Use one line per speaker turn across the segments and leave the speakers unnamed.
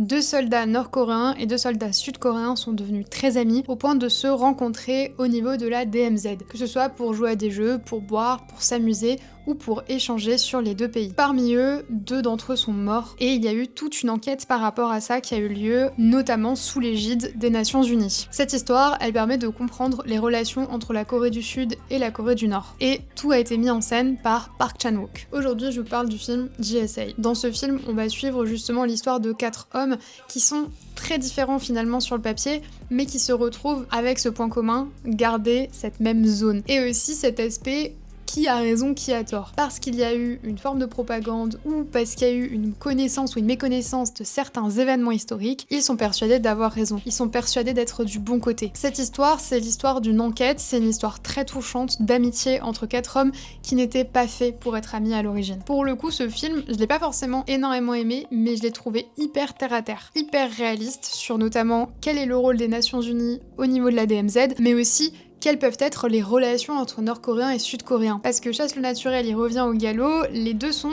2 soldats nord-coréens et 2 soldats sud-coréens sont devenus très amis au point de se rencontrer au niveau de la DMZ, que ce soit pour jouer à des jeux, pour boire, pour s'amuser ou pour échanger sur les 2 pays. Parmi eux, 2 d'entre eux sont morts et il y a eu toute une enquête par rapport à ça qui a eu lieu, notamment sous l'égide des Nations Unies. Cette histoire, elle permet de comprendre les relations entre la Corée du Sud et la Corée du Nord. Et tout a été mis en scène par Park Chan-wook. Aujourd'hui, je vous parle du film JSA. Dans ce film, on va suivre justement l'histoire de 4 hommes qui sont très différents finalement sur le papier, mais qui se retrouvent avec ce point commun, garder cette même zone. Et aussi cet aspect qui a raison, qui a tort. Parce qu'il y a eu une forme de propagande ou parce qu'il y a eu une connaissance ou une méconnaissance de certains événements historiques, ils sont persuadés d'avoir raison. Ils sont persuadés d'être du bon côté. Cette histoire, c'est l'histoire d'une enquête, c'est une histoire très touchante d'amitié entre 4 hommes qui n'étaient pas faits pour être amis à l'origine. Pour le coup, ce film, je l'ai pas forcément énormément aimé, mais je l'ai trouvé hyper terre à terre, hyper réaliste sur notamment quel est le rôle des Nations Unies au niveau de la DMZ, mais aussi quelles peuvent être les relations entre Nord-Coréens et Sud-Coréens. Parce que Chasse le naturel, il revient au galop, les deux sont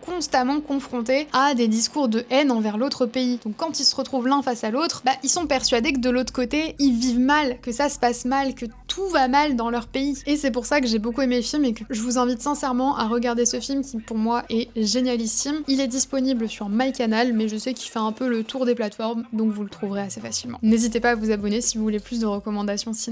constamment confrontés à des discours de haine envers l'autre pays. Donc quand ils se retrouvent l'un face à l'autre, ils sont persuadés que de l'autre côté, ils vivent mal, que ça se passe mal, que tout va mal dans leur pays. Et c'est pour ça que j'ai beaucoup aimé le film et que je vous invite sincèrement à regarder ce film qui pour moi est génialissime. Il est disponible sur MyCanal, mais je sais qu'il fait un peu le tour des plateformes, donc vous le trouverez assez facilement. N'hésitez pas à vous abonner si vous voulez plus de recommandations ciné.